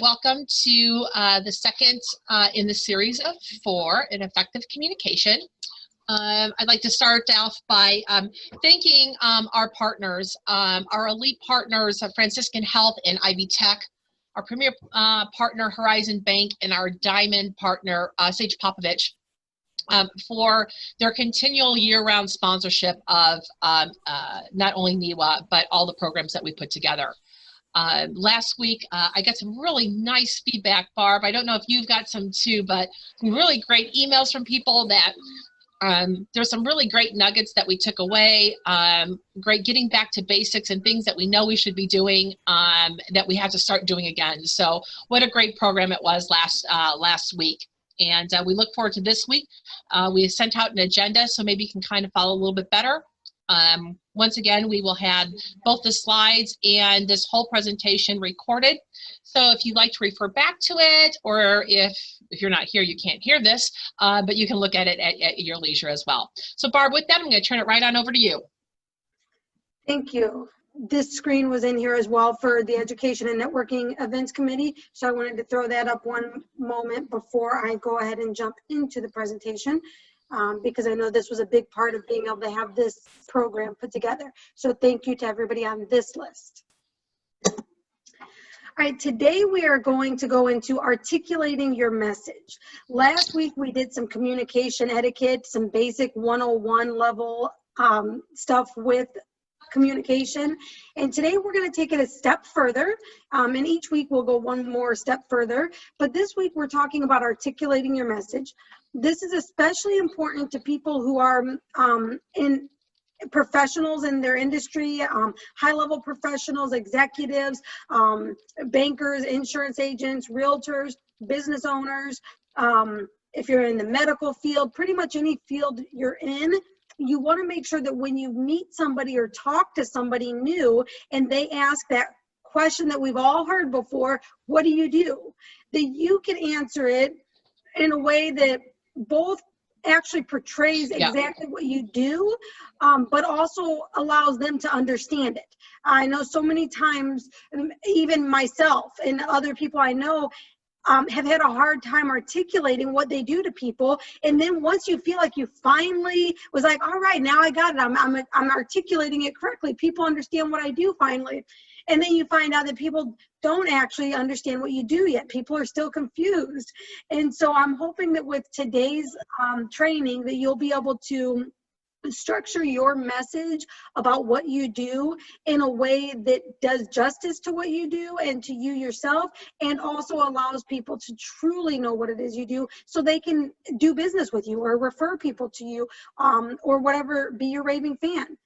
Welcome to the second in the series of 4 in effective communication. I'd like to start off by thanking our partners, our elite partners, Franciscan Health and Ivy Tech, our premier partner, Horizon Bank, and our diamond partner, 𝗧cie𝗱𝘆𝘆𝘀𝗀𝗶𝘳, for their continual year-round sponsorship of not only 𝗬𝗲𝘀, but all the programs that we put together. Last week, I got some really nice feedback, Barb. I don't know if you've got some too, but some really great emails from people that there's some really great nuggets that we took away, great getting back to basics and things that we know we should be doing that we have to start doing again. So what a great program it was last week. And we look forward to this week. We sent out an agenda, so maybe you can kind of follow a little bit better. Once again, we will have both the slides and this whole presentation recorded. So if you'd like to refer back to it, or if you're not here, you can't hear this, but you can look at it at your leisure as well. So Barb, with that, I'm going to turn it right on over to you. Thank you. This screen was in here as well for the Education and Networking Events Committee, so I wanted to throw that up one moment before I go ahead and jump into the presentation. Because I know this was a big part of being able to have this program put together. So thank you to everybody on this list. All right, today we are going to go into articulating your message. Last week we did some communication etiquette, some basic 101 level stuff with communication. And today we're going to take it a step further. And each week we'll go one more step further. But this week we're talking about articulating your message. This is especially important to people who are in professionals in their industry, high-level professionals, executives, bankers, insurance agents, realtors, business owners. If you're in the medical field, pretty much any field you're in, you want to make sure that when you meet somebody or talk to somebody new and they ask that question that we've all heard before, what do you do? That you can answer it in a way that both actually portrays exactly what you do, but also allows them to understand it. I know so many times, even myself and other people I know have had a hard time articulating what they do to people. And then once you feel like you finally was like, all right, now I got it. I'm articulating it correctly. People understand what I do finally. And then you find out that people don't actually understand what you do yet. People are still confused. And so I'm hoping that with today's training that you'll be able to structure your message about what you do in a way that does justice to what you do and to you yourself, and also allows people to truly know what it is you do so they can do business with you or refer people to you, or whatever, be your raving fan.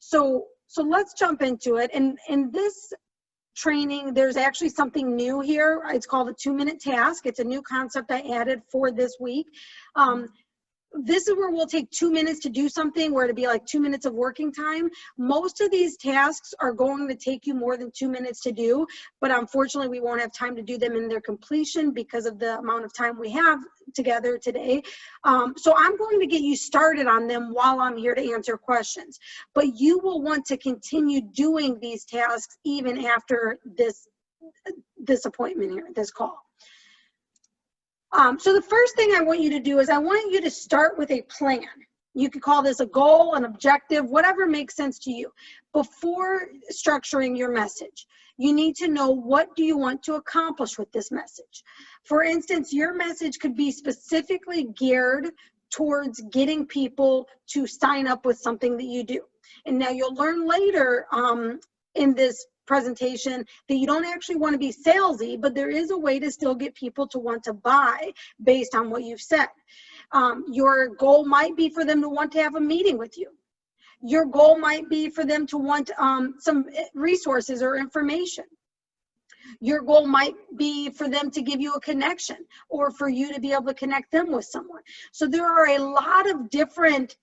So let's jump into it. And in this training, there's actually something new here. It's called a 2-minute task. It's a new concept I added for this week. This is where we'll take 2 minutes to do something, where it'll be like 2 minutes of working time. Most of these tasks are going to take you more than 2 minutes to do, but unfortunately we won't have time to do them in their completion because of the amount of time we have together today. So I'm going to get you started on them while I'm here to answer questions, but you will want to continue doing these tasks even after this appointment here, this call. So the first thing I want you to do is I want you to start with a plan. You could call this a goal, an objective, whatever makes sense to you. Before structuring your message, you need to know, what do you want to accomplish with this message? For instance, your message could be specifically geared towards getting people to sign up with something that you do. And now you'll learn later in this presentation that you don't actually want to be salesy, but there is a way to still get people to want to buy based on what you've said. Your goal might be for them to want to have a meeting with you. Your goal might be for them to want some resources or information. Your goal might be for them to give you a connection, or for you to be able to connect them with someone. So there are a lot of different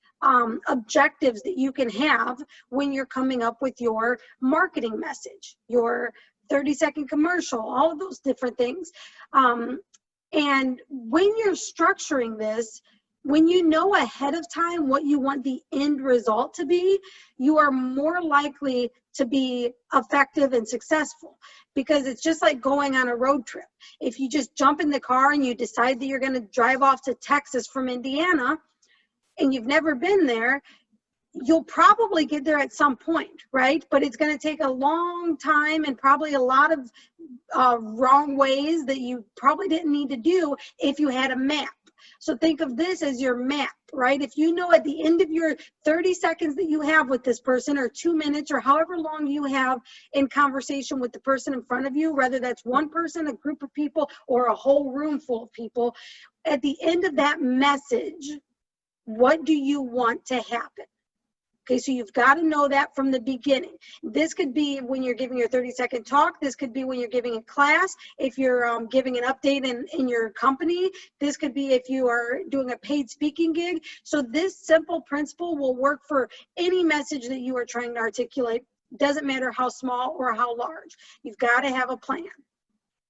objectives that you can have when you're coming up with your marketing message, your 30-second commercial, all of those different things. And when you're structuring this, when you know ahead of time what you want the end result to be, you are more likely to be effective and successful, because it's just like going on a road trip. If you just jump in the car and you decide that you're going to drive off to Texas from Indiana and you've never been there, you'll probably get there at some point, right? But it's going to take a long time and probably a lot of wrong ways that you probably didn't need to do if you had a map. So think of this as your map, right? If you know at the end of your 30 seconds that you have with this person, or 2 minutes, or however long you have in conversation with the person in front of you, whether that's one person, a group of people, or a whole room full of people, at the end of that message, what do you want to happen? Okay, so you've got to know that from the beginning. This could be when you're giving your 30-second talk. This could be when you're giving a class. If you're giving an update in your company. This could be if you are doing a paid speaking gig. So this simple principle will work for any message that you are trying to articulate. Doesn't matter how small or how large. You've got to have a plan.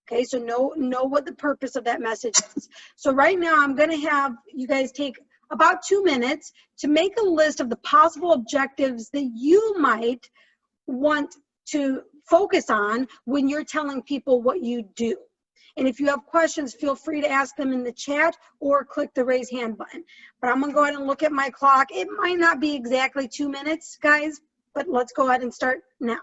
Okay, so know what the purpose of that message is. So right now I'm going to have you guys take about 2 minutes to make a list of the possible objectives that you might want to focus on when you're telling people what you do. And if you have questions, feel free to ask them in the chat or click the raise hand button. But I'm gonna go ahead and look at my clock. It might not be exactly 2 minutes, guys, but let's go ahead and start now.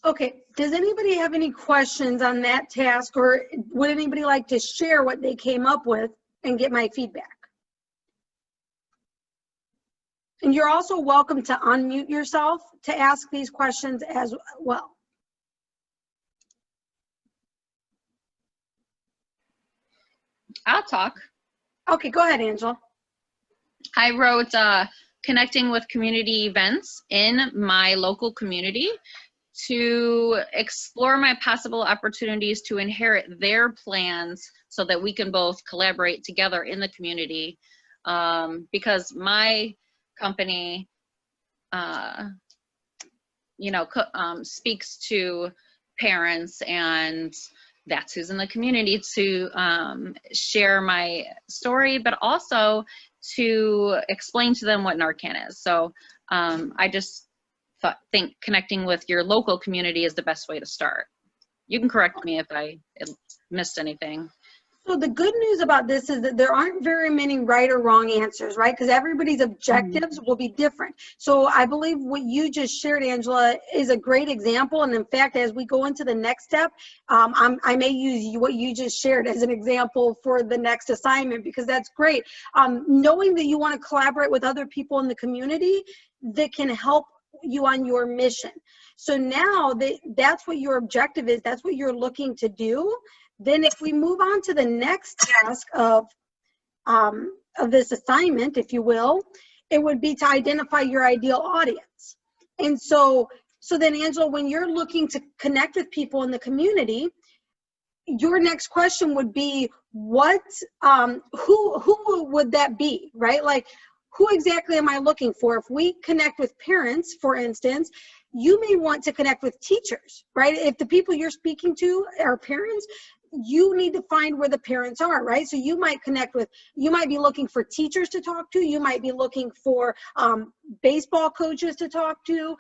Okay, does anybody have any questions on that task, or would anybody like to share what they came up with and get my feedback? And you're also welcome to unmute yourself to ask these questions as well. I'll talk. Okay, go ahead, Angela. I wrote connecting with community events in my local community to explore my possible opportunities to inherit their plans so that we can both collaborate together in the community, because my company speaks to parents, and that's who's in the community, to share my story, but also to explain to them what Narcan is. So I just think connecting with your local community is the best way to start. You can correct me if I missed anything. So the good news about this is that there aren't very many right or wrong answers, right? Because everybody's objectives will be different. So I believe what you just shared, Angela, is a great example. And in fact, as we go into the next step, I may use what you just shared as an example for the next assignment, because that's great. Knowing that you want to collaborate with other people in the community that can help you on your mission. So now that's what your objective is, that's what you're looking to do. Then if we move on to the next task of this assignment, if you will, it would be to identify your ideal audience. And so then, Angela, when you're looking to connect with people in the community, your next question would be, who would that be, right? Like, who exactly am I looking for? If we connect with parents, for instance, you may want to connect with teachers, right? If the people you're speaking to are parents, you need to find where the parents are, right? So you might connect with, you might be looking for teachers to talk to, you might be looking for baseball coaches to talk to,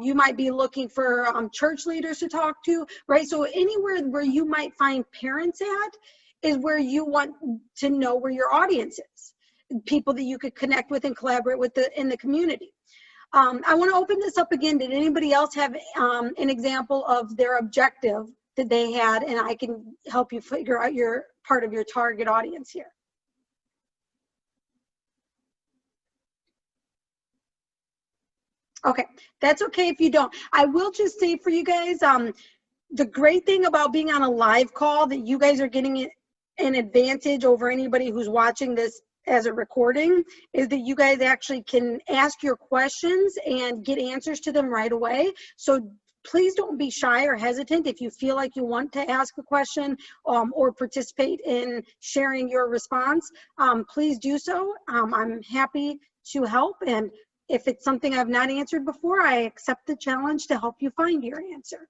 you might be looking for church leaders to talk to, right? So anywhere where you might find parents at is where you want to know where your audience is, people that you could connect with and collaborate with in the community. I want to open this up again. Did anybody else have an example of their objective that they had, and I can help you figure out your part of your target audience here? Okay, that's okay if you don't. I will just say for you guys, the great thing about being on a live call, that you guys are getting an advantage over anybody who's watching this as a recording, is that you guys actually can ask your questions and get answers to them right away. So please don't be shy or hesitant. If you feel like you want to ask a question or participate in sharing your response, please do so. I'm happy to help. And if it's something I've not answered before, I accept the challenge to help you find your answer.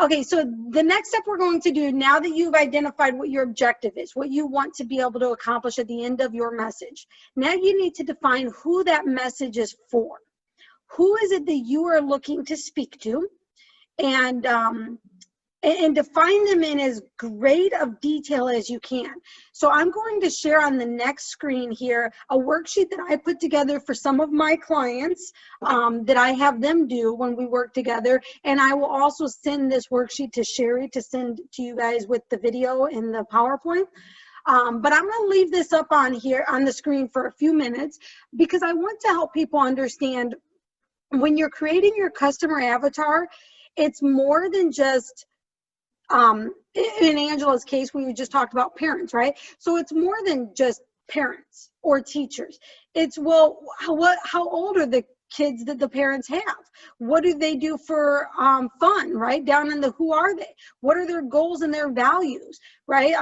Okay, so the next step we're going to do, now that you've identified what your objective is, what you want to be able to accomplish at the end of your message, now you need to define who that message is for. Who is it that you are looking to speak to? And define them in as great of detail as you can. So I'm going to share on the next screen here a worksheet that I put together for some of my clients that I have them do when we work together. And I will also send this worksheet to Sherry to send to you guys with the video and the PowerPoint. But I'm going to leave this up on here on the screen for a few minutes, because I want to help people understand, when you're creating your customer avatar, it's more than just, in Angela's case, we just talked about parents, right? So it's more than just parents or teachers. It's, well, how old are the kids that the parents have? What do they do for fun, right? Down in the who are they? What are their goals and their values, right?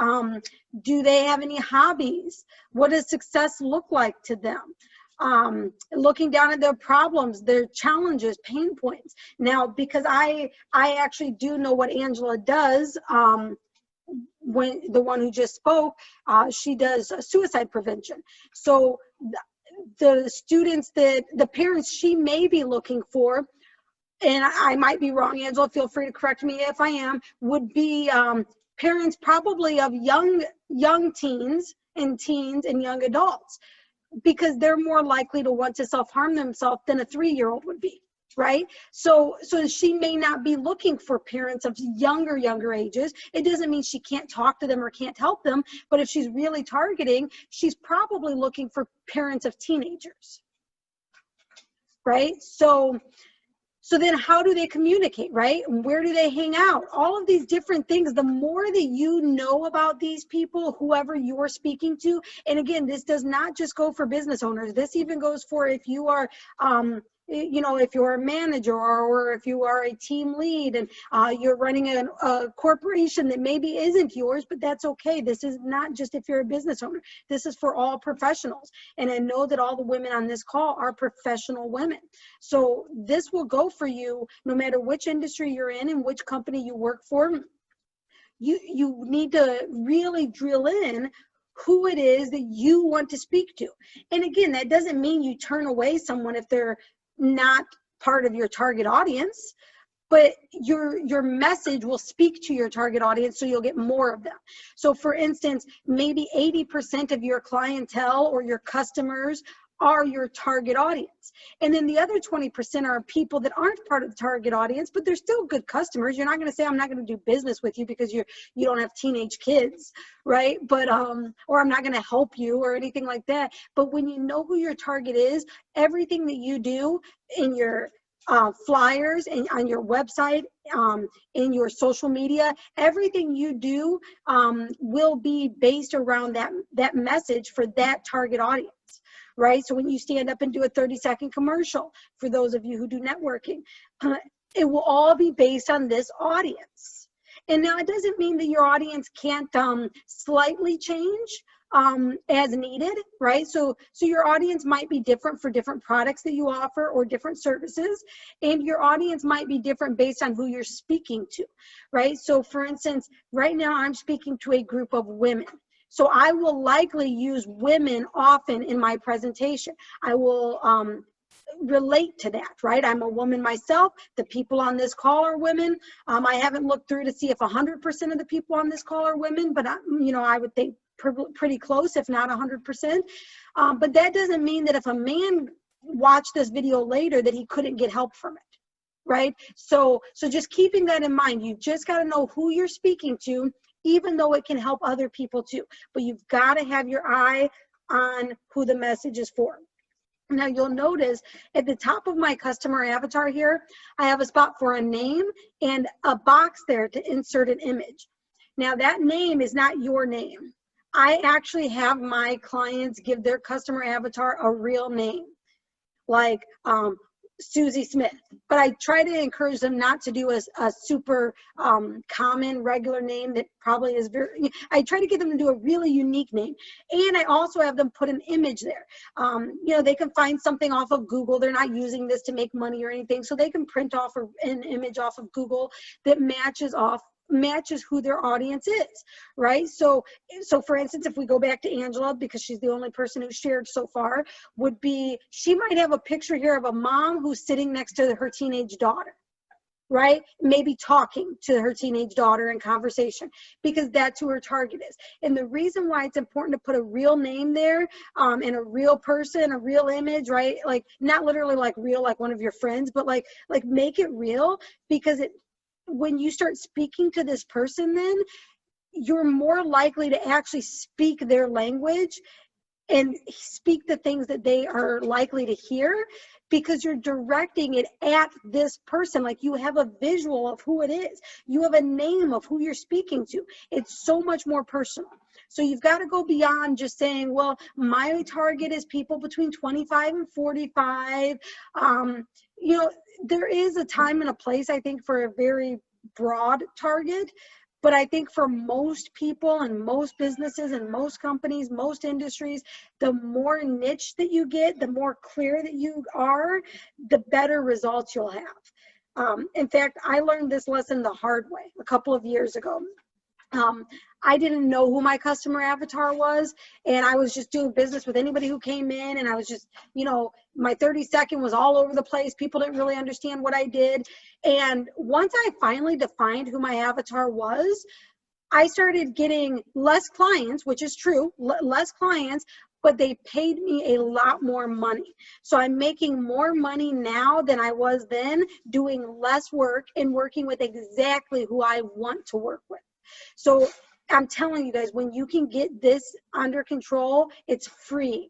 Do they have any hobbies? What does success look like to them? Looking down at their problems, their challenges, pain points. Now, because I actually do know what Angela does, when the one who just spoke, she does suicide prevention. So the students that the parents she may be looking for, and I might be wrong, Angela, feel free to correct me if I am, would be parents probably of young teens and young adults, because they're more likely to want to self-harm themselves than a 3-year-old would be, right? So she may not be looking for parents of younger ages. It doesn't mean she can't talk to them or can't help them, but if she's really targeting, she's probably looking for parents of teenagers, right? So then how do they communicate, right? Where do they hang out? All of these different things, the more that you know about these people, whoever you're speaking to, and again, this does not just go for business owners. This even goes for if you are, you know, if you're a manager or if you are a team lead and you're running a corporation that maybe isn't yours, but that's okay. This is not just if you're a business owner. This is for all professionals. And I know that all the women on this call are professional women. So this will go for you no matter which industry you're in and which company you work for. You need to really drill in who it is that you want to speak to. And again, that doesn't mean you turn away someone if they're not part of your target audience, but your message will speak to your target audience, so you'll get more of them. So for instance, maybe 80% of your clientele or your customers are your target audience. And then the other 20% are people that aren't part of the target audience, but they're still good customers. You're not going to say, I'm not going to do business with you because you don't have teenage kids, right? But, or I'm not going to help you or anything like that. But when you know who your target is, everything that you do in your flyers and on your website, in your social media, everything you do will be based around that message for that target audience. Right? So when you stand up and do a 30-second commercial, for those of you who do networking, it will all be based on this audience. And now it doesn't mean that your audience can't slightly change. as needed, right? So your audience might be different for different products that you offer or different services, and your audience might be different based on who you're speaking to, right? So for instance, right now I'm speaking to a group of women. So I will likely use women often in my presentation. I will relate to that, right? I'm a woman myself. The people on this call are women. I haven't looked through to see if 100% of the people on this call are women, but I would think pretty close, if not 100%. But that doesn't mean that if a man watched this video later that he couldn't get help from it, right? So just keeping that in mind, you just got to know who you're speaking to, even though it can help other people too. But you've got to have your eye on who the message is for. Now you'll notice at the top of my customer avatar here, I have a spot for a name and a box there to insert an image. Now that name is not your name. I actually have my clients give their customer avatar a real name, like 𝗬𝗎 Smith. But I try to encourage them not to do a super common regular name that probably is very, I try to get them to do a really unique name. And I also have them put an image there. They can find something off of Google. They're not using this to make money or anything. So they can print off an image off of Google that matches who their audience is, right? So for instance, if we go back to Angela, because she's the only person who shared so far, she might have a picture here of a mom who's sitting next to her teenage daughter, right? Maybe talking to her teenage daughter in conversation, because that's who her target is. And the reason why it's important to put a real name there, and a real person, a real image, right? Like not literally like real, like one of your friends, but like make it real, because when you start speaking to this person, then you're more likely to actually speak their language and speak the things that they are likely to hear, because you're directing it at this person. Like you have a visual of who it is. You have a name of who you're speaking to. It's so much more personal. So you've got to go beyond just saying, well, my target is people between 25 and 45. There is a time and a place, I think, for a very broad target. But I think for most people and most businesses and most companies, most industries, the more niche that you get, the more clear that you are, the better results you'll have. In fact, I learned this lesson the hard way a couple of years ago. I didn't know who my customer avatar was, and I was just doing business with anybody who came in, and I was just, my 30-second was all over the place. People didn't really understand what I did. And once I finally defined who my avatar was, I started getting less clients, which is true, less clients, but they paid me a lot more money. So I'm making more money now than I was then, doing less work and working with exactly who I want to work with. So I'm telling you guys, when you can get this under control, it's freeing.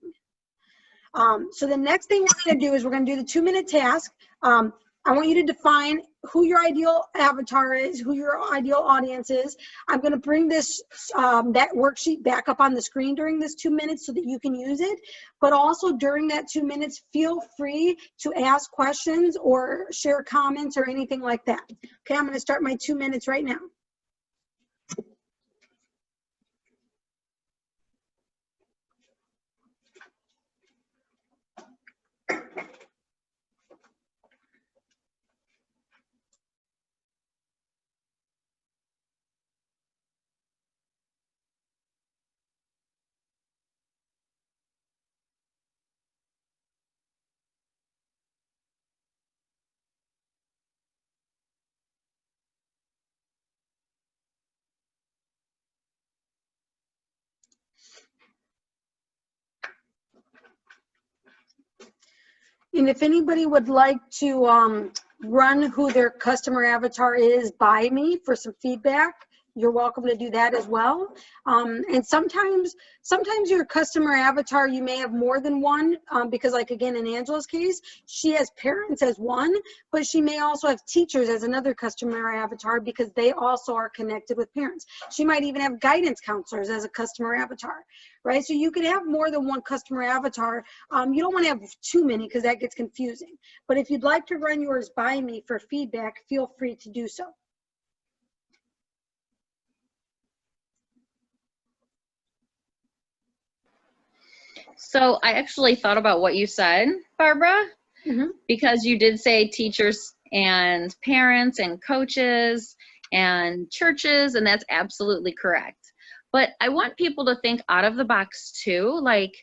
So the next thing we're going to do is we're going to do the 2-minute task. I want you to define who your ideal avatar is, who your ideal audience is. I'm going to bring this that worksheet back up on the screen during this 2 minutes so that you can use it. But also during that 2 minutes, feel free to ask questions or share comments or anything like that. Okay, I'm going to start my 2 minutes right now. And if anybody would like to run who their customer avatar is by me for some feedback, you're welcome to do that as well. And sometimes your customer avatar, you may have more than one, because like again, in Angela's case, she has parents as one, but she may also have teachers as another customer avatar because they also are connected with parents. She might even have guidance counselors as a customer avatar, right? So you could have more than one customer avatar. You don't want to have too many because that gets confusing. But if you'd like to run yours by me for feedback, feel free to do so. So I actually thought about what you said, Barbara, because you did say teachers and parents and coaches and churches, and that's absolutely correct. But I want people to think out of the box too. Like,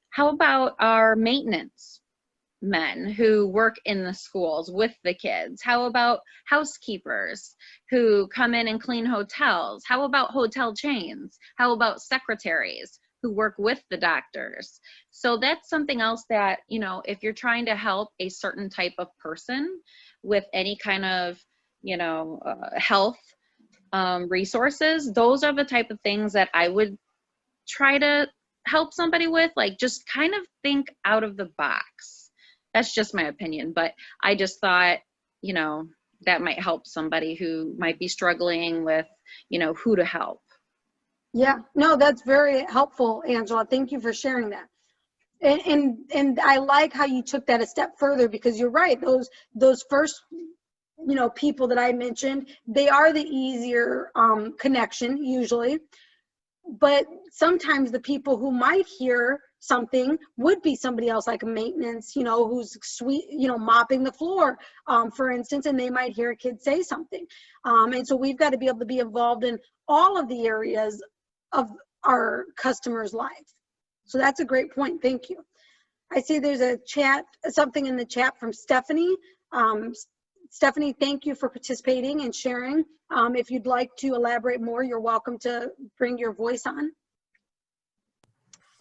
how about our maintenance men who work in the schools with the kids? How about housekeepers who come in and clean hotels? How about hotel chains? How about secretaries who work with the doctors? So that's something else that, you know, if you're trying to help a certain type of person with any kind of, you know, health resources, those are the type of things that I would try to help somebody with. Like, just kind of think out of the box. That's just my opinion, but I just thought, you know, that might help somebody who might be struggling with, you know, who to help. Yeah, no, that's very helpful, Angela. Thank you for sharing that. And I like how you took that a step further, because you're right. Those first, you know, people that I mentioned, they are the easier connection usually. But sometimes the people who might hear something would be somebody else, like a maintenance, you know, who's sweet, you know, mopping the floor, for instance, and they might hear a kid say something. And so we've got to be able to be involved in all of the areas of our customers' lives. So that's a great point. Thank you. I see there's a chat, something in the chat from Stephanie. Stephanie, thank you for participating and sharing. If you'd like to elaborate more, you're welcome to bring your voice on.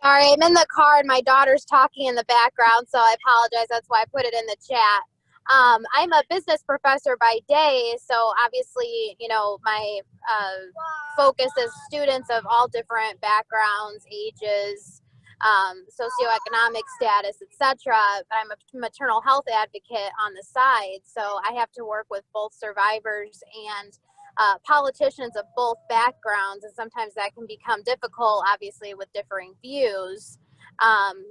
Sorry, I'm in the car and my daughter's talking in the background, so I apologize. That's why I put it in the chat. I'm a business professor by day, so obviously, you know, my focus is students of all different backgrounds, ages, socioeconomic status, etc. I'm a maternal health advocate on the side, so I have to work with both survivors and politicians of both backgrounds, and sometimes that can become difficult, obviously, with differing views.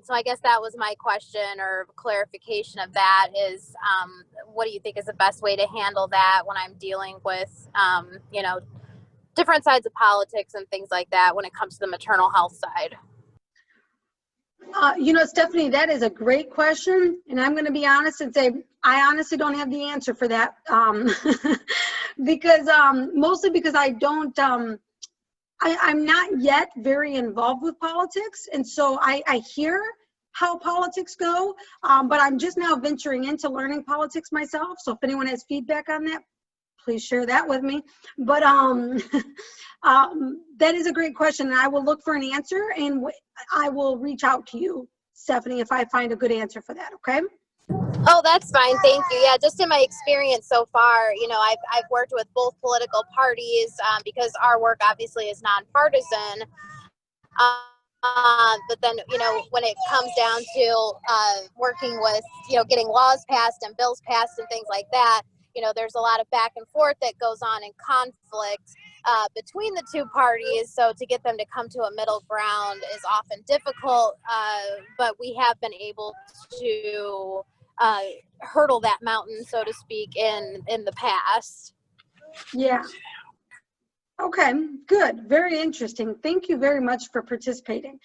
So I guess that was my question, or clarification of that is, what do you think is the best way to handle that when I'm dealing with, you know, different sides of politics and things like that when it comes to the maternal health side? You know, Stephanie, that is a great question. And I'm going to be honest and say, I honestly don't have the answer for that. Because mostly because I don't, I'm not yet very involved with politics. And so I hear how politics go, but I'm just now venturing into learning politics myself. So if anyone has feedback on that, please share that with me. But that is a great question, and I will look for an answer, and I will reach out to you, Stephanie, if I find a good answer for that, okay? Oh, that's fine. Thank you. Yeah, just in my experience so far, you know, I've worked with both political parties because our work obviously is nonpartisan. But then, you know, when it comes down to working with, you know, getting laws passed and bills passed and things like that, you know, there's a lot of back and forth that goes on in conflict between the two parties. So to get them to come to a middle ground is often difficult, but we have been able to hurdle that mountain, so to speak, in the past. Yeah. Okay, good. Very interesting. Thank you very much for participating.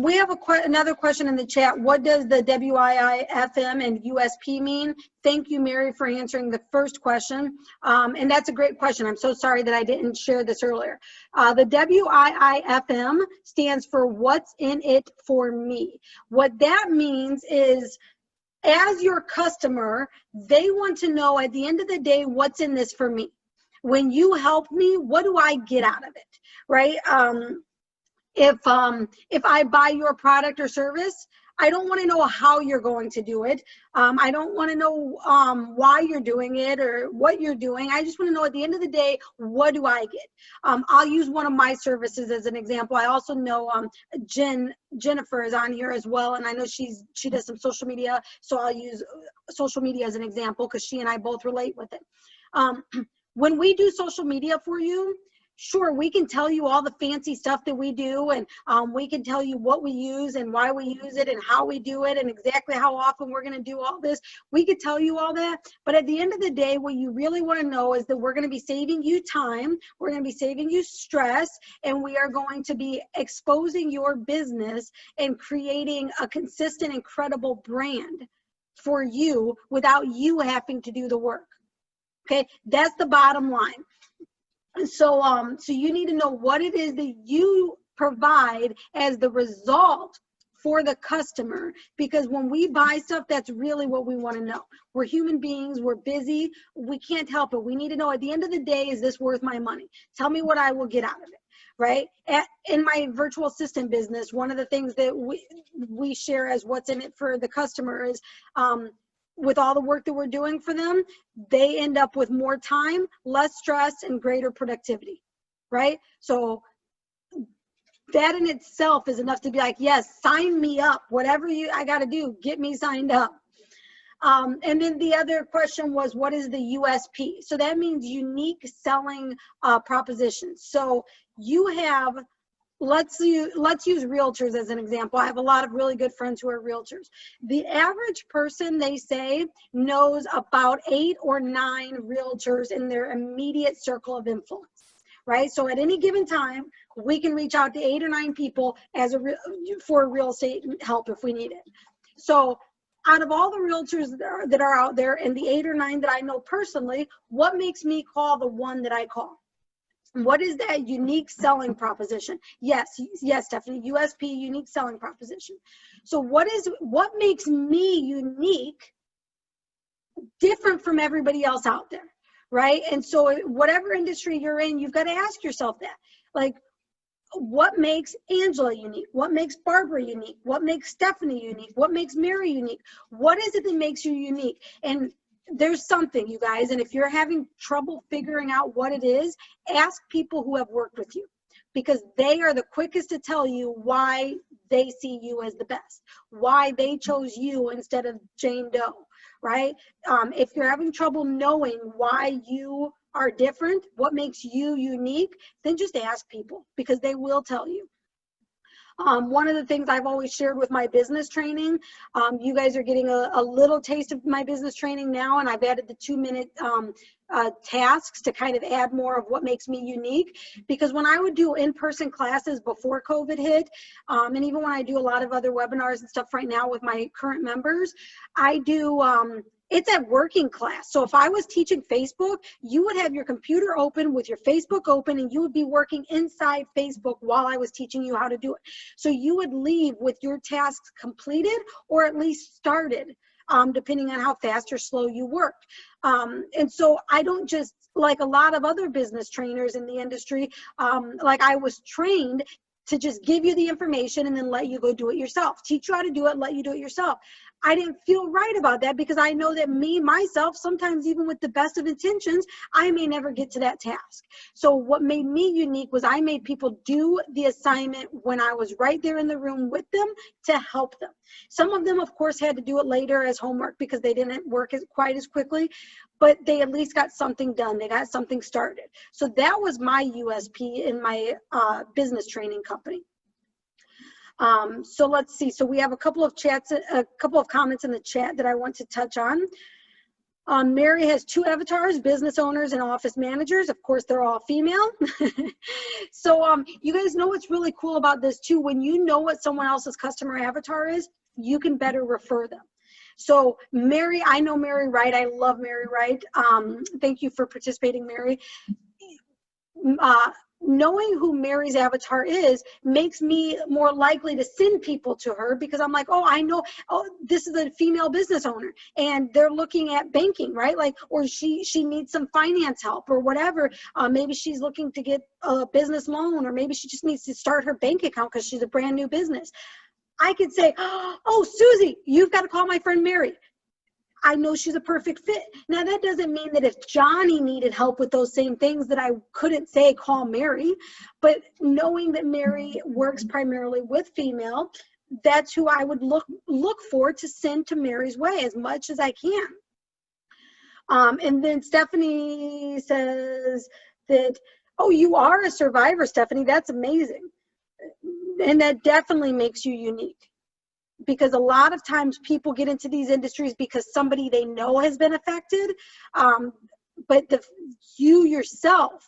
We have another question in the chat. What does the WIIFM and USP mean? Thank you, Mary, for answering the first question. And that's a great question. I'm so sorry that I didn't share this earlier. The WIIFM stands for What's in It for Me. What that means is, as your customer, they want to know at the end of the day, what's in this for me? When you help me, what do I get out of it, right? If I buy your product or service, I don't want to know how you're going to do it. I don't want to know why you're doing it or what you're doing. I just want to know at the end of the day, what do I get? I'll use one of my services as an example. I also know Jennifer is on here as well, and I know she does some social media, so I'll use social media as an example because she and I both relate with it. When we do social media for you, Sure, we can tell you all the fancy stuff that we do, and we can tell you what we use and why we use it and how we do it and exactly how often we're going to do all this. We could tell you all that, but at the end of the day, what you really want to know is that we're going to be saving you time, we're going to be saving you stress, and we are going to be exposing your business and creating a consistent and credible brand for you without you having to do the work. Okay, that's the bottom line. So, so you need to know what it is that you provide as the result for the customer, because when we buy stuff, that's really what we want to know. We're human beings, we're busy, we can't help it. We need to know at the end of the day, is this worth my money? Tell me what I will get out of it, right? In my virtual assistant business, one of the things that we share as what's in it for the customer is, with all the work that we're doing for them, they end up with more time, less stress, and greater productivity, right? So that in itself is enough to be like, yes, sign me up. Whatever I got to do, get me signed up. And then the other question was, what is the USP? So that means unique selling propositions. So you have, let's use realtors as an example. I have a lot of really good friends who are realtors. The average person, they say, knows about 8 or 9 realtors in their immediate circle of influence, right? So at any given time, we can reach out to 8 or 9 people for real estate help if we need it. So out of all the realtors that are out there and the 8 or 9 that I know personally, what makes me call the one that I call? What is that unique selling proposition? Yes, Stephanie, USP, unique selling proposition. So what makes me unique, different from everybody else out there, right? And so whatever industry you're in, you've got to ask yourself that. Like, what makes Angela unique? What makes Barbara unique? What makes Stephanie unique? What makes Mary unique? What is it that makes you unique? And there's something, you guys, and if you're having trouble figuring out what it is, ask people who have worked with you, because they are the quickest to tell you why they see you as the best, why they chose you instead of Jane Doe, right? If you're having trouble knowing why you are different, what makes you unique, then just ask people, because they will tell you. One of the things I've always shared with my business training, you guys are getting a little taste of my business training now, and I've added the 2-minute tasks to kind of add more of what makes me unique. Because when I would do in-person classes before COVID hit, and even when I do a lot of other webinars and stuff right now with my current members, I do, it's a working class. So if I was teaching Facebook, you would have your computer open with your Facebook open, and you would be working inside Facebook while I was teaching you how to do it. So you would leave with your tasks completed, or at least started, depending on how fast or slow you worked. And so I don't just, like a lot of other business trainers in the industry, like I was trained to just give you the information and then let you go do it yourself. Teach you how to do it, let you do it yourself. I didn't feel right about that, because I know that myself, sometimes even with the best of intentions, I may never get to that task. So what made me unique was I made people do the assignment when I was right there in the room with them to help them. Some of them, of course, had to do it later as homework because they didn't work quite as quickly, but they at least got something done. They got something started. So that was my USP in my business training company. So let's see. So we have a couple of comments in the chat that I want to touch on. Mary has 2 avatars, business owners and office managers. Of course, they're all female. So you guys know what's really cool about this too. When you know what someone else's customer avatar is, you can better refer them. So Mary, I know Mary Wright. I love Mary Wright. Thank you for participating, Mary. Knowing who Mary's avatar is makes me more likely to send people to her, because I'm like, oh, I know, oh, this is a female business owner and they're looking at banking, right? Like, or she needs some finance help or whatever. Maybe she's looking to get a business loan, or maybe she just needs to start her bank account because she's a brand new business. I could say, oh, Susie, you've got to call my friend Mary. I know she's a perfect fit. Now, that doesn't mean that if Johnny needed help with those same things that I couldn't say, call Mary, but knowing that Mary works primarily with female, that's who I would look for to send to Mary's way as much as I can. And then Stephanie says that Oh, you are a survivor, Stephanie. That's amazing. And that definitely makes you unique. Because a lot of times people get into these industries because somebody they know has been affected. But you yourself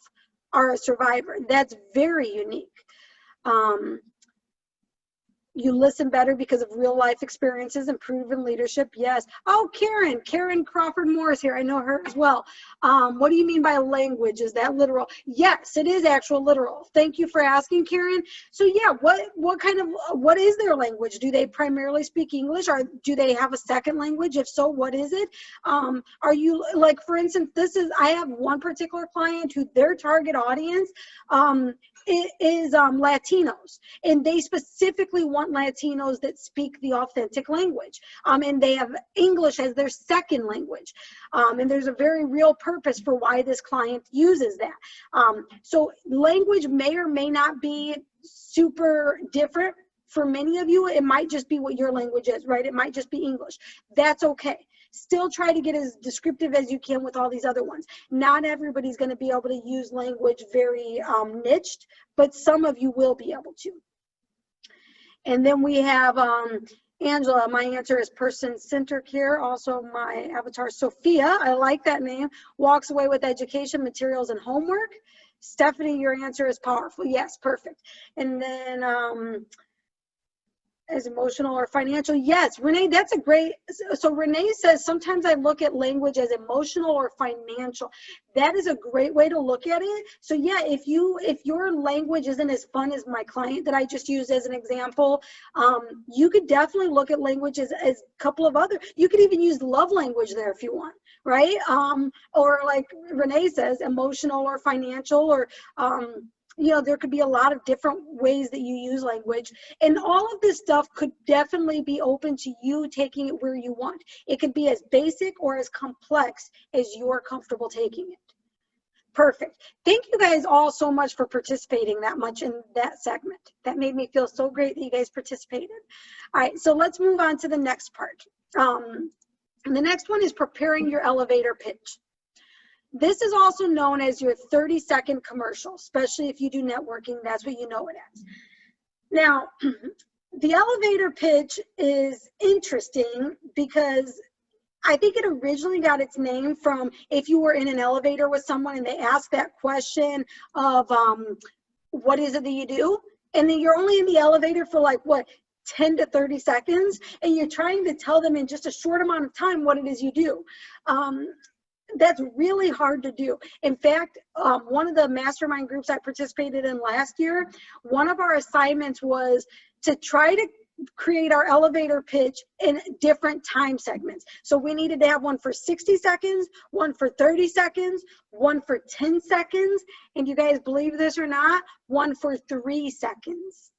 are a survivor. That's very unique. You listen better because of real life experiences and proven leadership. Yes. Oh, Karen Crawford Moore is here. I know her as well. What do you mean by language? Is that literal? Yes, it is actual literal. Thank you for asking, Karen. So yeah, what is their language? Do they primarily speak English, or do they have a second language? If so, what is it? Are you, like, for instance, I have one particular client who their target audience is Latinos, and they specifically want Latinos that speak the authentic language, and they have English as their second language, and there's a very real purpose for why this client uses that. So language may or may not be super different for many of you. It might just be what your language is, right? It might just be English. That's okay. Still try to get as descriptive as you can with all these other ones. Not everybody's going to be able to use language very niched, but some of you will be able to. And then we have Angela. My answer is person-centered care. Also, my avatar, Sophia, I like that name, walks away with education, materials, and homework. Stephanie, your answer is powerful. Yes, perfect. And then as emotional or financial. Yes, Renee, that's a great, so Renee says, sometimes I look at language as emotional or financial. That is a great way to look at it. So yeah, if your language isn't as fun as my client that I just used as an example, you could definitely look at language as a couple of other, you could even use love language there if you want, right? Or like Renee says, emotional or financial, or you know, there could be a lot of different ways that you use language, and all of this stuff could definitely be open to you taking it where you want. It could be as basic or as complex as you're comfortable taking it. Perfect. Thank you guys all so much for participating that much in that segment. That made me feel so great that you guys participated. All right, so let's move on to the next part. And the next one is preparing your elevator pitch. This is also known as your 30-second commercial, especially if you do networking, that's what you know it as. Now, the elevator pitch is interesting because I think it originally got its name from if you were in an elevator with someone and they asked that question of what is it that you do? And then you're only in the elevator for like, what, 10 to 30 seconds, and you're trying to tell them in just a short amount of time what it is you do. That's really hard to do. In fact, one of the mastermind groups I participated in last year, one of our assignments was to try to create our elevator pitch in different time segments. So we needed to have one for 60 seconds, one for 30 seconds, one for 10 seconds, and you guys believe this or not, one for 3 seconds.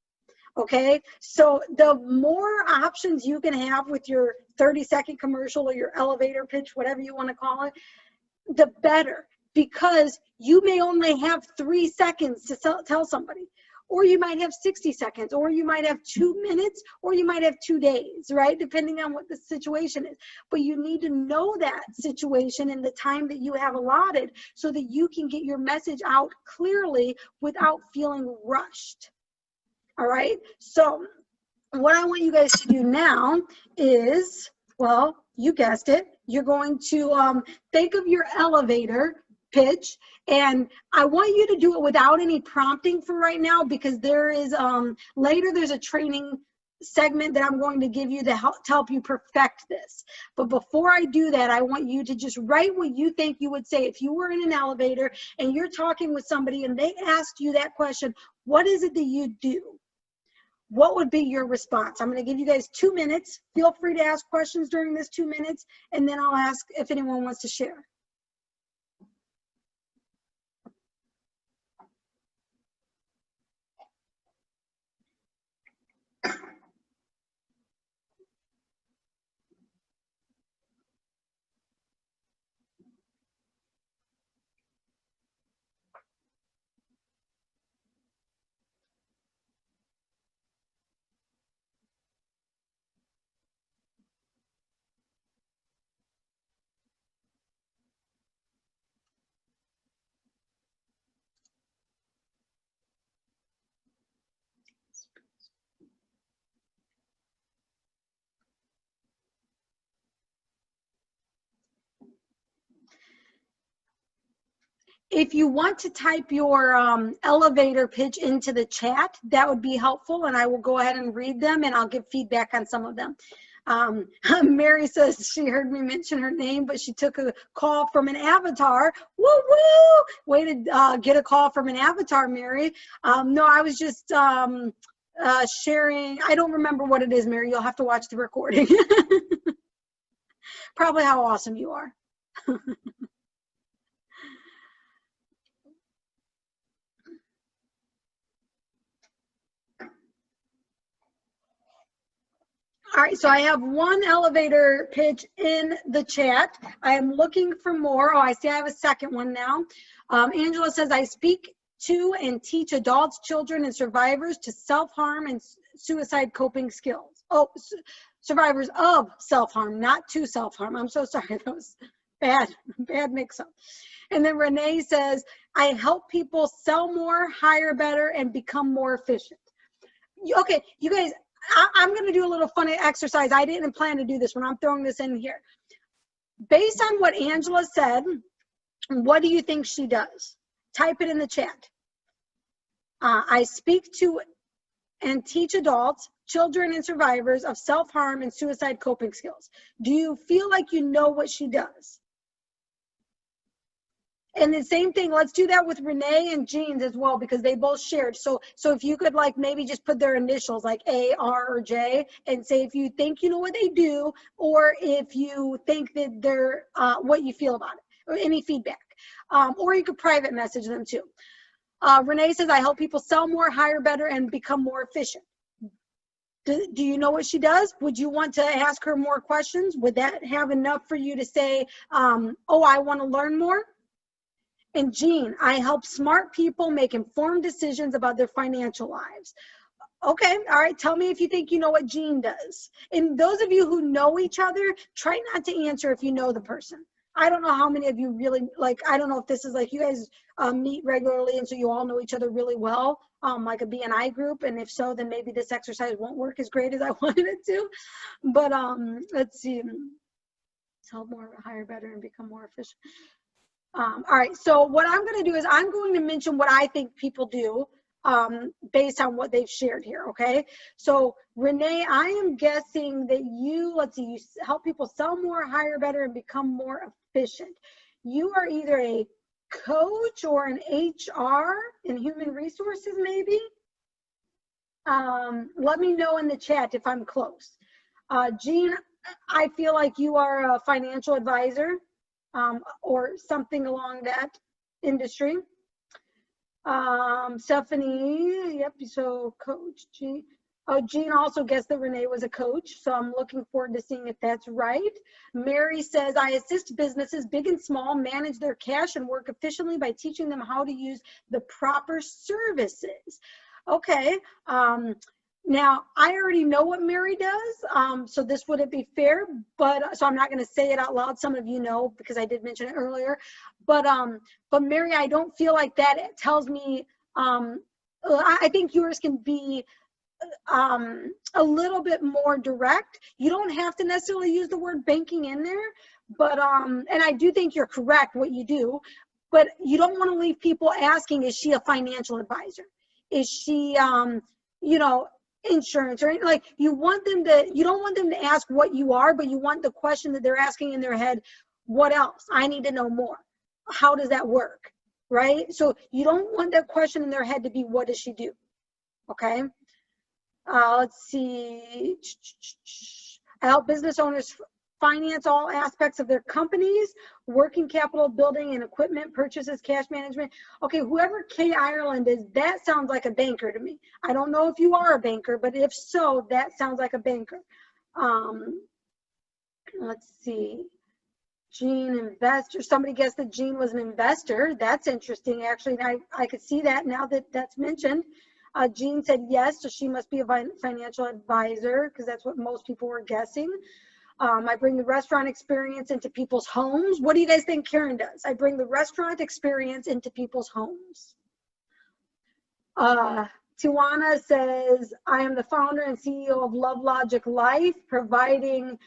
Okay, so the more options you can have with your 30-second commercial or your elevator pitch, whatever you want to call it, the better, because you may only have 3 seconds to tell somebody, or you might have 60 seconds, or you might have 2 minutes, or you might have 2 days, right? Depending on what the situation is. But you need to know that situation and the time that you have allotted so that you can get your message out clearly without feeling rushed. All right, so what I want you guys to do now is, well, you guessed it, you're going to think of your elevator pitch, and I want you to do it without any prompting for right now, because there is, later there's a training segment that I'm going to give you to help you perfect this. But before I do that, I want you to just write what you think you would say if you were in an elevator and you're talking with somebody and they asked you that question, what is it that you do? What would be your response? I'm going to give you guys 2 minutes. Feel free to ask questions during this 2 minutes, and then I'll ask if anyone wants to share. If you want to type your elevator pitch into the chat, that would be helpful, and I will go ahead and read them, and I'll give feedback on some of them. Mary says she heard me mention her name, but she took a call from an avatar. Woo woo! Way to get a call from an avatar, Mary. No, I was just sharing. I don't remember what it is, Mary. You'll have to watch the recording. Probably how awesome you are. All right, so I have one elevator pitch in the chat. I am looking for more. Oh, I see I have a second one now. Angela says, I speak to and teach adults, children, and survivors to self-harm and suicide coping skills. Oh, survivors of self-harm, not to self-harm. I'm so sorry, that was bad mix-up. And then Renee says, I help people sell more, hire better, and become more efficient. Okay, you guys, I'm going to do a little funny exercise. I didn't plan to do this one. I'm throwing this in here. Based on what Angela said, what do you think she does? Type it in the chat. I speak to and teach adults, children, and survivors of self-harm and suicide coping skills. Do you feel like you know what she does? And the same thing, let's do that with Renee and Jean's as well, because they both shared. So if you could like maybe just put their initials like A, R, or J, and say if you think you know what they do, or if you think that they're, what you feel about it, or any feedback. Or you could private message them too. Renee says, I help people sell more, hire better, and become more efficient. Do you know what she does? Would you want to ask her more questions? Would that have enough for you to say, oh, I want to learn more? And Jean, I help smart people make informed decisions about their financial lives. Okay, all right, tell me if you think you know what Jean does. And those of you who know each other, try not to answer if you know the person. I don't know how many of you really, like, I don't know if this is like you guys meet regularly and so you all know each other really well, like a BNI group, and if so, then maybe this exercise won't work as great as I wanted it to. But let's see, help more, hire better, and become more efficient. All right, so what I'm going to do is I'm going to mention what I think people do based on what they've shared here, okay? So Renee, I am guessing that you, let's see, you help people sell more, hire better, and become more efficient. You are either a coach or an HR in human resources, maybe? Let me know in the chat if I'm close. Jean, I feel like you are a financial advisor. Or something along that industry. Stephanie, yep, so coach, Jean. Oh, Jean also guessed that Renee was a coach, so I'm looking forward to seeing if that's right. Mary says, I assist businesses, big and small, manage their cash and work efficiently by teaching them how to use the proper services. Okay, now, I already know what Mary does, so this wouldn't be fair, but so I'm not going to say it out loud. Some of you know because I did mention it earlier, but Mary, I don't feel like that tells me. I think yours can be a little bit more direct. You don't have to necessarily use the word banking in there, but and I do think you're correct what you do, but you don't want to leave people asking, is she a financial advisor? Is she, you know, insurance or anything? Like you want them to, you don't want them to ask what you are, but you want the question that they're asking in their head, what else? I need to know more. How does that work? Right? So you don't want that question in their head to be, what does she do? Okay. Let's see. I help business owners finance all aspects of their companies, working capital, building and equipment purchases, cash management. Okay, whoever Kay Ireland is, that sounds like a banker to me. I don't know if you are a banker, but if so, that sounds like a banker. Let's see. Jean, investor. Somebody guessed that Jean was an investor. That's interesting, actually. I could see that now that that's mentioned. Jean said yes, so she must be a financial advisor because that's what most people were guessing. I bring the restaurant experience into people's homes. What do you guys think Karen does? I bring the restaurant experience into people's homes. Tiwana says, I am the founder and CEO of Love Logic Life, providing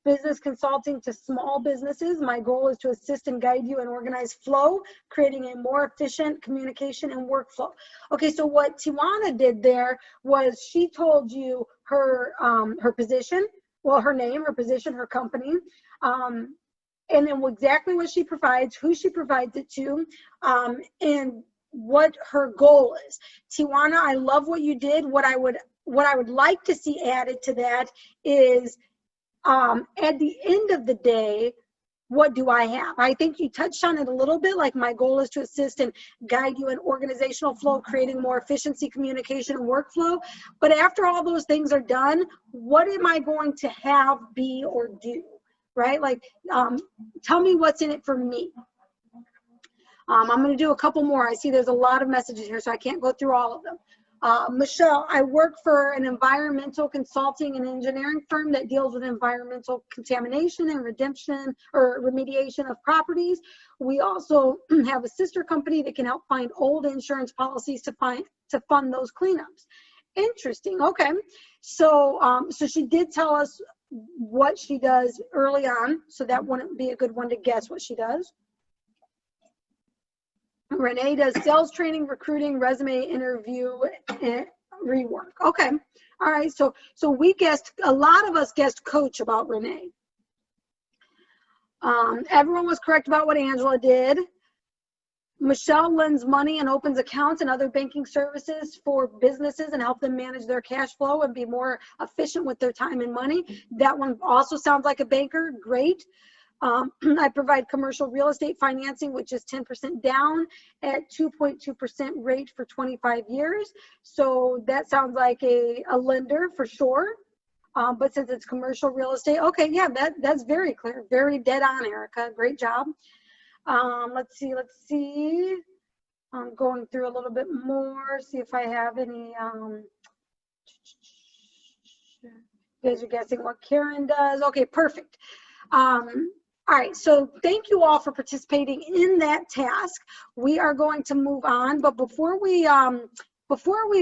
business consulting to small businesses. My goal is to assist and guide you in organized flow, creating a more efficient communication and workflow. Okay, so what Tijuana did there was she told you her her position, well, her name, her position, her company, and then exactly what she provides, who she provides it to, and what her goal is. Tijuana, I love what you did. What I would like to see added to that is, at the end of the day, what do I have? I think you touched on it a little bit, like my goal is to assist and guide you in organizational flow, creating more efficiency, communication, and workflow. But after all those things are done, what am I going to have, be, or do, right? Like, tell me what's in it for me. I'm going to do a couple more. I see there's a lot of messages here, so I can't go through all of them. Michelle, I work for an environmental consulting and engineering firm that deals with environmental contamination and remediation of properties. We also have a sister company that can help find old insurance policies to fund those cleanups. Interesting. Okay. So, so she did tell us what she does early on, so that wouldn't be a good one to guess what she does. Renee does sales training, recruiting, resume interview, and rework. Okay. All right. So we guessed, a lot of us guessed coach about Renee. Everyone was correct about what Angela did. Michelle lends money and opens accounts and other banking services for businesses and help them manage their cash flow and be more efficient with their time and money. That one also sounds like a banker. Great. I provide commercial real estate financing, which is 10% down at 2.2% rate for 25 years. So that sounds like a lender for sure. But since it's commercial real estate, okay, yeah, that's very clear. Very dead on, Erica. Great job. Let's see. I'm going through a little bit more, see if I have any. You guys are guessing what Karen does. Okay, perfect. All right, so thank you all for participating in that task. We are going to move on, but before we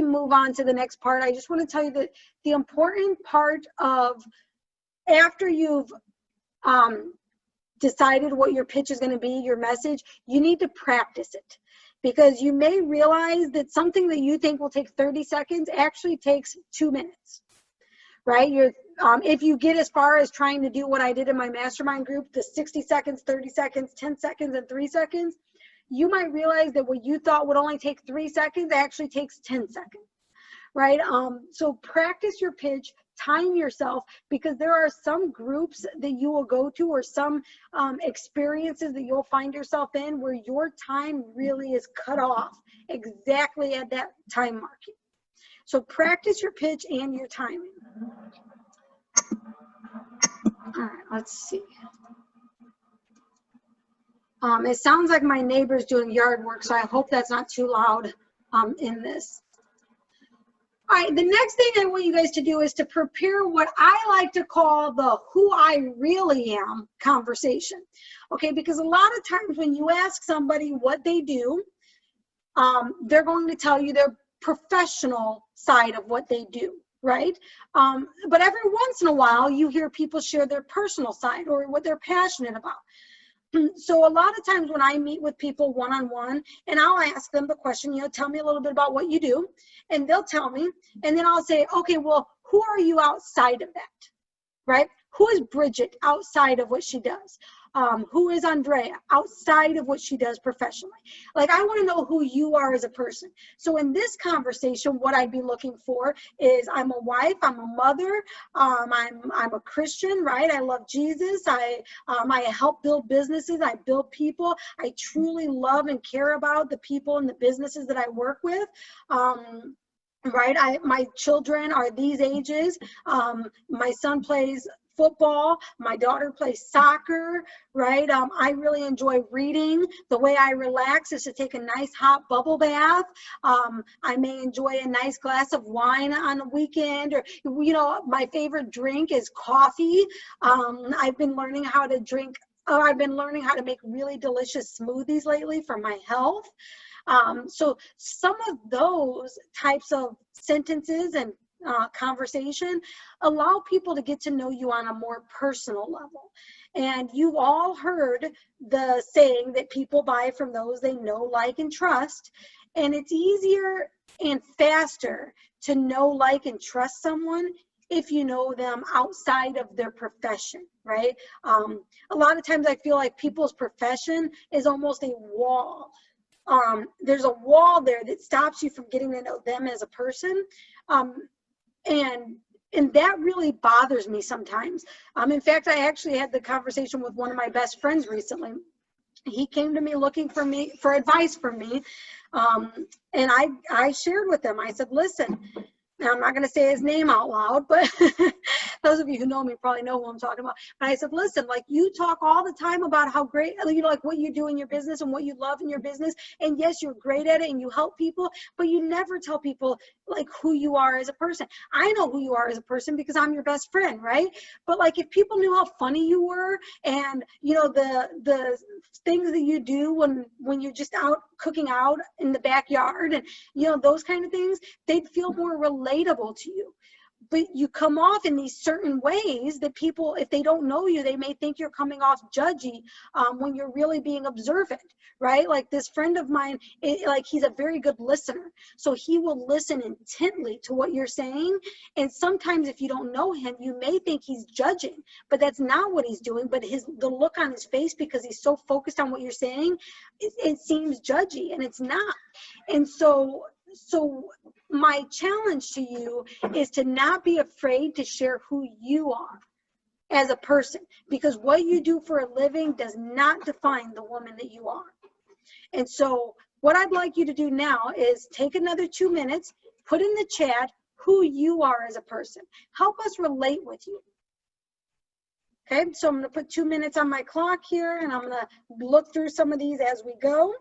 move on to the next part, I just want to tell you that the important part of, after you've decided what your pitch is going to be, your message, you need to practice it, because you may realize that something that you think will take 30 seconds actually takes 2 minutes, right? If you get as far as trying to do what I did in my mastermind group, the 60 seconds, 30 seconds, 10 seconds, and 3 seconds, you might realize that what you thought would only take 3 seconds actually takes 10 seconds, right? So practice your pitch, time yourself, because there are some groups that you will go to, or some experiences that you'll find yourself in, where your time really is cut off exactly at that time marking. So practice your pitch and your timing. All right, let's see. It sounds like my neighbor's doing yard work, so I hope that's not too loud in this. All right, the next thing I want you guys to do is to prepare what I like to call the who I really am conversation. Okay, because a lot of times when you ask somebody what they do, they're going to tell you their professional side of what they do, right? But every once in a while, you hear people share their personal side or what they're passionate about. So a lot of times when I meet with people one-on-one, and I'll ask them the question, you know, tell me a little bit about what you do, and they'll tell me, and then I'll say, okay, well, who are you outside of that, right? Who is Bridget outside of what she does? Who is Andrea outside of what she does professionally? Like, I want to know who you are as a person. So in this conversation, what I'd be looking for is, I'm a wife, I'm a mother, I'm a Christian, right? I love Jesus. I help build businesses. I build people. I truly love and care about the people and the businesses that I work with. Right? My children are these ages. My son plays football, my daughter plays soccer, right? I really enjoy reading. The way I relax is to take a nice hot bubble bath. I may enjoy a nice glass of wine on the weekend, or, you know, my favorite drink is coffee. I've been learning how to make really delicious smoothies lately for my health. So some of those types of sentences and conversation, allow people to get to know you on a more personal level. And you've all heard the saying that people buy from those they know, like, and trust. And it's easier and faster to know, like, and trust someone if you know them outside of their profession, right? A lot of times I feel like people's profession is almost a wall. There's a wall there that stops you from getting to know them as a person. And that really bothers me sometimes. In fact, I actually had the conversation with one of my best friends recently. He came to me looking for advice from me. And I shared with him, I said, listen, now I'm not going to say his name out loud, but those of you who know me probably know who I'm talking about. But I said, listen, like, you talk all the time about how great, you know, like what you do in your business and what you love in your business. And yes, you're great at it and you help people, but you never tell people like who you are as a person. I know who you are as a person because I'm your best friend, right? But like, if people knew how funny you were and, you know, the things that you do when you're just out cooking out in the backyard and, you know, those kind of things, they'd feel more relatable to you. But you come off in these certain ways that people, if they don't know you, they may think you're coming off judgy when you're really being observant, right? Like this friend of mine, he's a very good listener. So he will listen intently to what you're saying. And sometimes if you don't know him, you may think he's judging, but that's not what he's doing. But the look on his face, because he's so focused on what you're saying, it seems judgy, and it's not. And so my challenge to you is to not be afraid to share who you are as a person, because what you do for a living does not define the woman that you are. And so what I'd like you to do now is take another 2 minutes, put in the chat who you are as a person. Help us relate with you. Okay, so I'm going to put 2 minutes on my clock here, and I'm going to look through some of these as we go.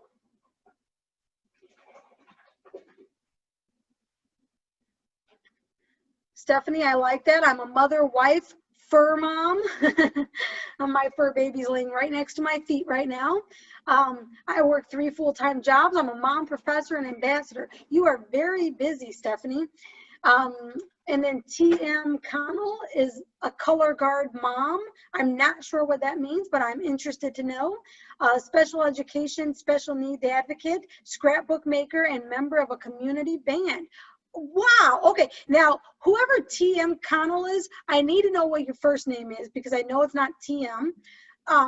Stephanie, I like that. I'm a mother, wife, fur mom. My fur baby's laying right next to my feet right now. I work 3 full-time jobs. I'm a mom, professor, and ambassador. You are very busy, Stephanie. And then T.M. Connell is a color guard mom. I'm not sure what that means, but I'm interested to know. Special education, special needs advocate, scrapbook maker, and member of a community band. Wow. Okay. Now, whoever TM Connell is, I need to know what your first name is, because I know it's not TM.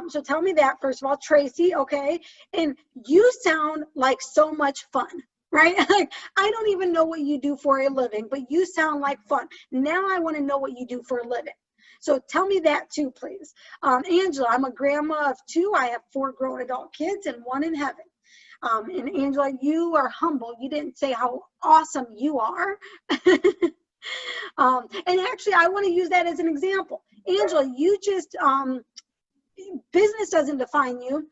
So tell me that first of all. Tracy. Okay. And you sound like so much fun, right? Like, I don't even know what you do for a living, but you sound like fun. Now I want to know what you do for a living. So tell me that too, please. Angela, I'm a grandma of 2. I have 4 grown adult kids and 1 in heaven. And Angela, you are humble. You didn't say how awesome you are. And actually, I want to use that as an example. Angela, you just, business doesn't define you,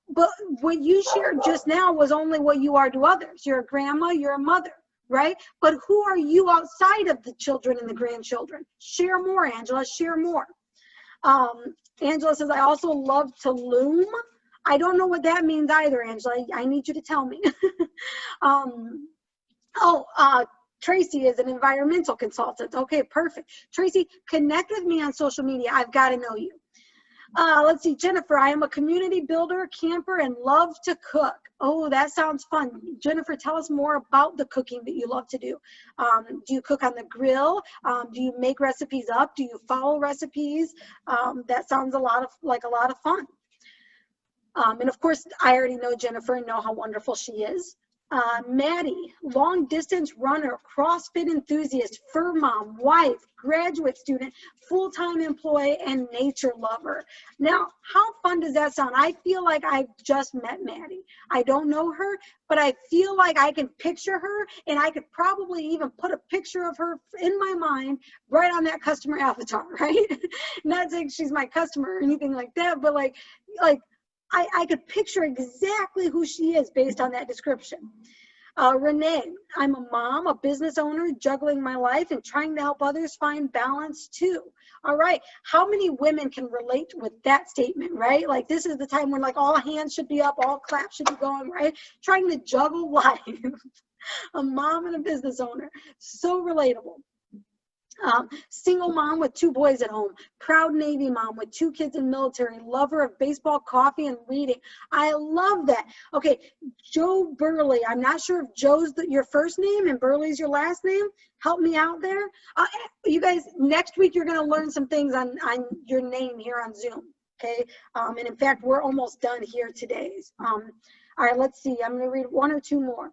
but what you shared just now was only what you are to others. You're a grandma, you're a mother, right? But who are you outside of the children and the grandchildren? Share more, Angela, share more. Angela says, I also love to loom. I don't know what that means either, Angela. I need you to tell me. Tracy is an environmental consultant. Okay, perfect. Tracy, connect with me on social media. I've got to know you. Let's see, Jennifer, I am a community builder, camper, and love to cook. Oh, that sounds fun. Jennifer, tell us more about the cooking that you love to do. Do you cook on the grill? Do you make recipes up? Do you follow recipes? That sounds like a lot of fun. And of course, I already know Jennifer and know how wonderful she is. Maddie, long distance runner, CrossFit enthusiast, fur mom, wife, graduate student, full-time employee, and nature lover. Now, how fun does that sound? I feel like I've just met Maddie. I don't know her, but I feel like I can picture her, and I could probably even put a picture of her in my mind right on that customer avatar, right? Not saying she's my customer or anything like that, but like I could picture exactly who she is based on that description. Renee, I'm a mom, a business owner, juggling my life and trying to help others find balance too. All right, how many women can relate with that statement, right? Like, this is the time when like all hands should be up, all claps should be going, right? Trying to juggle life. A mom and a business owner, so relatable. Single mom with 2 boys at home, proud Navy mom with 2 kids in military, lover of baseball, coffee, and reading. I love that. Okay, Joe Burley. I'm not sure if Joe's your first name and Burley's your last name. Help me out there. You guys, next week you're going to learn some things on your name here on Zoom. Okay, and in fact, we're almost done here today. All right, let's see. I'm going to read 1 or 2 more.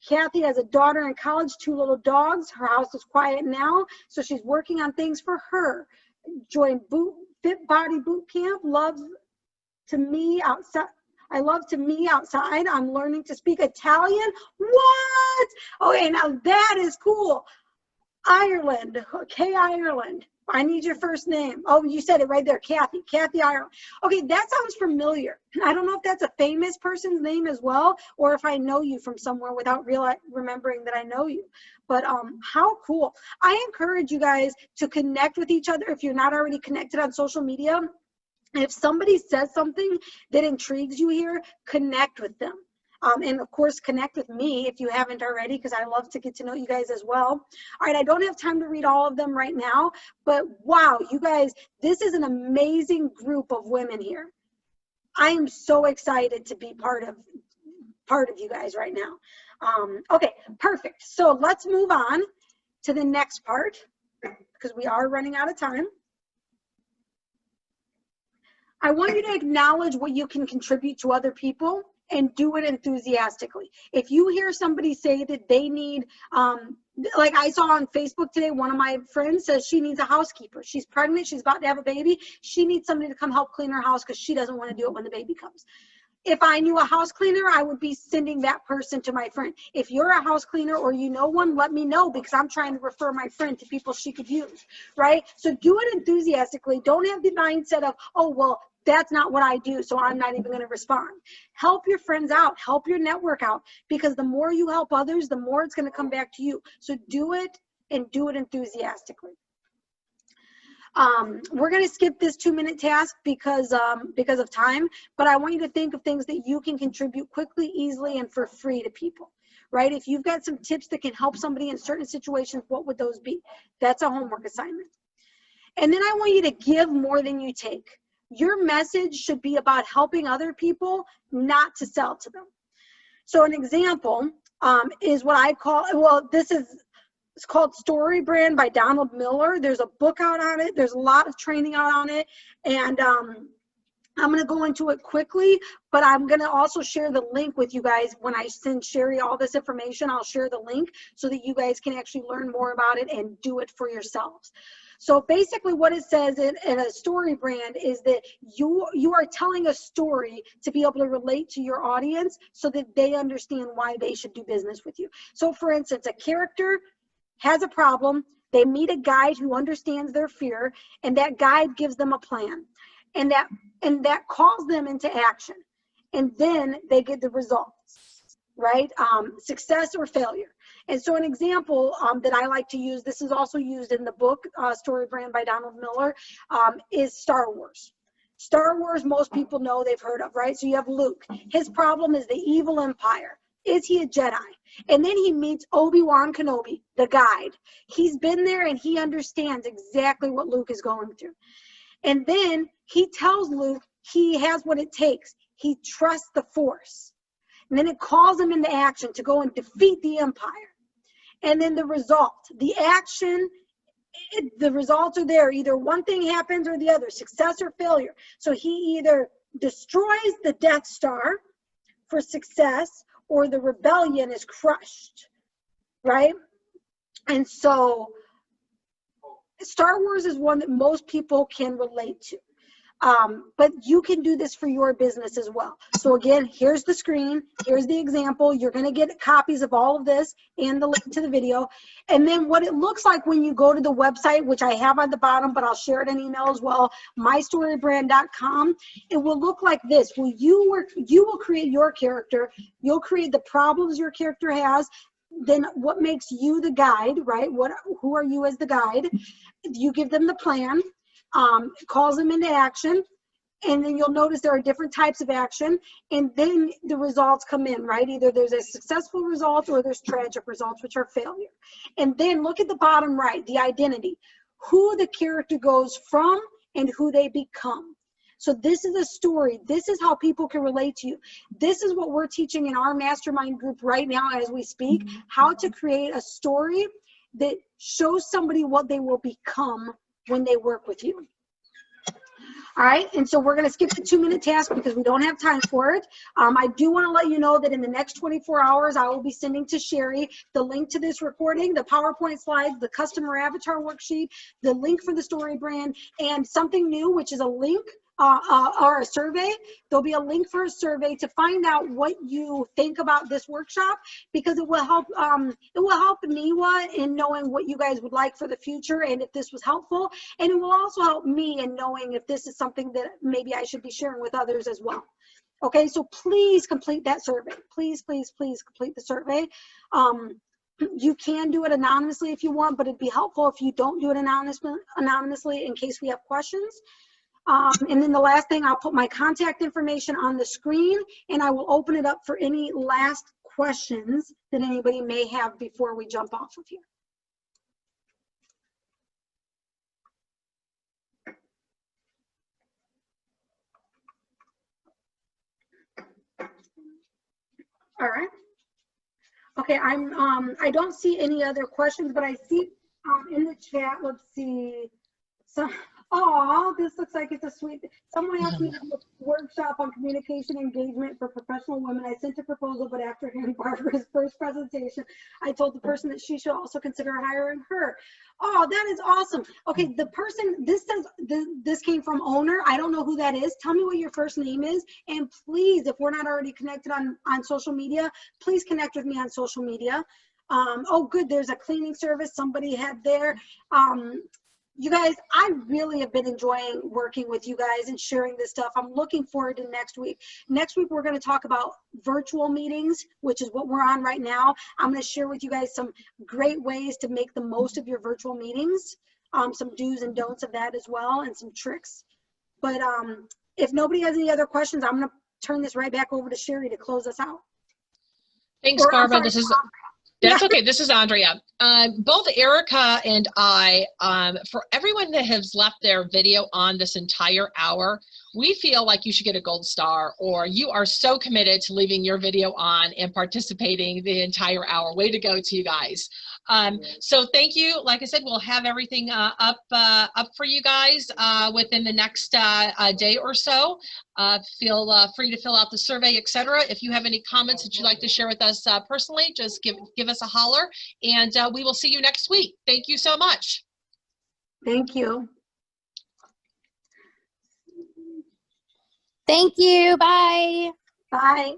Kathy has a daughter in college, 2 little dogs. Her house is quiet now, so she's working on things for her. Joined Fit Body Boot Camp. Loves to me outside. I love to me outside. I'm learning to speak Italian. What? Okay, now that is cool. Ireland. Okay, Ireland. I need your first name. Oh, you said it right there, Kathy. Kathy Ireland. Okay, that sounds familiar. I don't know if that's a famous person's name as well, or if I know you from somewhere without remembering that I know you. But how cool. I encourage you guys to connect with each other if you're not already connected on social media. And if somebody says something that intrigues you here, connect with them. And of course, connect with me if you haven't already, because I love to get to know you guys as well. All right, I don't have time to read all of them right now, but wow, you guys, this is an amazing group of women here. I am so excited to be part of you guys right now. Okay, perfect. So let's move on to the next part, because we are running out of time. I want you to acknowledge what you can contribute to other people and do it enthusiastically. If you hear somebody say that they need, like I saw on Facebook today, one of my friends says she needs a housekeeper. She's pregnant, she's about to have a baby. She needs somebody to come help clean her house because she doesn't want to do it when the baby comes. If I knew a house cleaner, I would be sending that person to my friend. If you're a house cleaner or you know one, let me know, because I'm trying to refer my friend to people she could use, right? So do it enthusiastically. Don't have the mindset of, oh, well, that's not what I do, so I'm not even going to respond. Help your friends out. Help your network out, because the more you help others, the more it's going to come back to you. So do it, and do it enthusiastically. We're going to skip this 2-minute task because of time, but I want you to think of things that you can contribute quickly, easily, and for free to people, right? If you've got some tips that can help somebody in certain situations, what would those be? That's a homework assignment. And then I want you to give more than you take. Your message should be about helping other people, not to sell to them. So an example is what I call, well, it's called Story Brand by Donald Miller. There's a book out on it. There's a lot of training out on it. And I'm going to go into it quickly, but I'm going to also share the link with you guys. When I send Sherry all this information, I'll share the link so that you guys can actually learn more about it and do it for yourselves. So basically what it says in a story brand is that you are telling a story to be able to relate to your audience so that they understand why they should do business with you. So for instance, a character has a problem, they meet a guide who understands their fear, and that guide gives them a plan. And that calls them into action. And then they get the results, right? Success or failure. And so an example that I like to use, this is also used in the book, Story Brand by Donald Miller, is Star Wars. Star Wars, most people know, they've heard of, right? So you have Luke. His problem is the evil empire. Is he a Jedi? And then he meets Obi-Wan Kenobi, the guide. He's been there and he understands exactly what Luke is going through. And then he tells Luke he has what it takes. He trusts the Force. And then it calls him into action to go and defeat the Empire. And then the result, the action, the results are there. Either one thing happens or the other, success or failure. So he either destroys the Death Star for success, or the rebellion is crushed, right? And so Star Wars is one that most people can relate to. But you can do this for your business as well. So again, here's the screen, here's the example. You're going to get copies of all of this and the link to the video. And then what it looks like when you go to the website, which I have on the bottom, but I'll share it in email as well, mystorybrand.com, it will look like this. Well, you will create your character. You'll create the problems your character has. Then what makes you the guide, right? Who are you as the guide? You give them the plan. Calls them into action, And then you'll notice there are different types of action, and then the results come in, right? Either there's a successful result or there's tragic results, which are failure. And then look at the bottom right, the identity, who the character goes from and who they become. So this is a story. This is how people can relate to you. This is what we're teaching in our mastermind group right now as we speak, how to create a story that shows somebody what they will become when they work with you. All right, and so we're going to skip the 2-minute task because we don't have time for it. I do want to let you know that in the next 24 hours, I will be sending to Sherry the link to this recording, the PowerPoint slides, the customer avatar worksheet, the link for the story brand, and something new, which is a link or a survey. There'll be a link for a survey to find out what you think about this workshop, because it will help 𝗬𝗏 in knowing what you guys would like for the future and if this was helpful, and it will also help me in knowing if this is something that maybe I should be sharing with others as well. Okay, so please complete that survey. Please, please, please complete the survey. You can do it anonymously if you want, but it'd be helpful if you don't do it anonymously in case we have questions. And then the last thing, I'll put my contact information on the screen, and I will open it up for any last questions that anybody may have before we jump off of here. All right. Okay, I don't see any other questions, but I see in the chat, let's see. So, oh, this looks like it's a sweet. Someone asked me to do a workshop on communication engagement for professional women. I sent a proposal, but after hearing Barbara's first presentation, I told the person that she should also consider hiring her. Oh, that is awesome. Okay, the person, this says, this came from owner. I don't know who that is. Tell me what your first name is. And please, if we're not already connected on social media, please connect with me on social media. Oh, good, there's a cleaning service somebody had there. You guys, I really have been enjoying working with you guys and sharing this stuff. I'm looking forward to next week. Next week, we're going to talk about virtual meetings, which is what we're on right now. I'm going to share with you guys some great ways to make the most of your virtual meetings, some do's and don'ts of that as well, and some tricks. But if nobody has any other questions, I'm going to turn this right back over to Sherry to close us out. Thanks, Barbara. That's okay. This is Andrea. Both Erica and I, for everyone that has left their video on this entire hour, we feel like you should get a gold star, or you are so committed to leaving your video on and participating the entire hour. Way to go to you guys. So thank you. Like I said, we'll have everything up for you guys within the next day or so. Feel free to fill out the survey, etc. If you have any comments that you'd like to share with us personally, just give us a holler, and we will see you next week. Thank you so much. Thank you. Thank you. Bye. Bye.